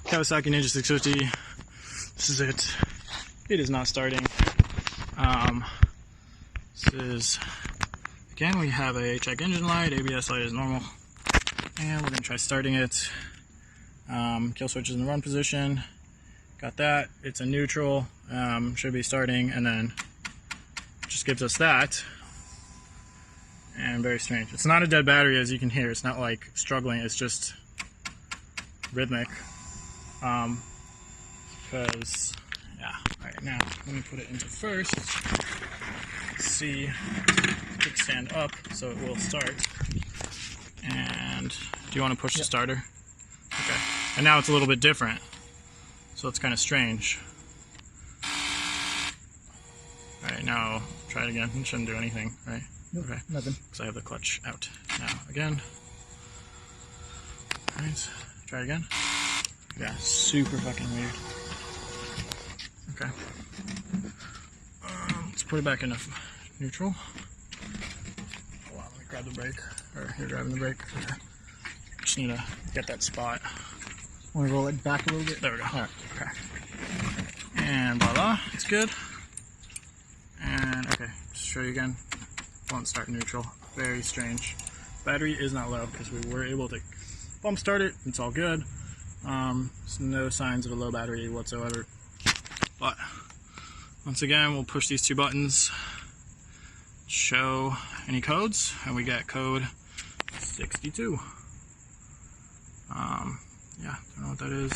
Kawasaki Ninja 650. This is it. It is not starting. This is, again, we have a check engine light, ABS light is normal, and we're going to try starting it. Kill switch is in the run position. Got that. It's a neutral. Should be starting, and then just gives us that. And very strange. It's not a dead battery, as you can hear. It's not like struggling. It's just rhythmic. Because, yeah. All right, now let me put it into first. See, kickstand up, so it will start. And do you want to push the starter? Okay. And now it's a little bit different. So it's kind of strange. Alright, now try it again. It shouldn't do anything, right? Nope, okay. Nothing. Because I have the clutch out. Now, again. Alright, try it again. Yeah, super fucking weird. Okay. Let's put it back into neutral. Hold on, let me grab the brake. Or you're grabbing the brake. Okay. Just need to get that spot. Want to roll it back a little bit? There we go. All right. Okay. And voila, it's good. And okay, just show you again. Won't start neutral. Very strange. Battery is not low because we were able to bump start it. It's all good. There's no signs of a low battery whatsoever. But once again, we'll push these two buttons, show any codes, and we get code 62. Yeah, don't know what that is.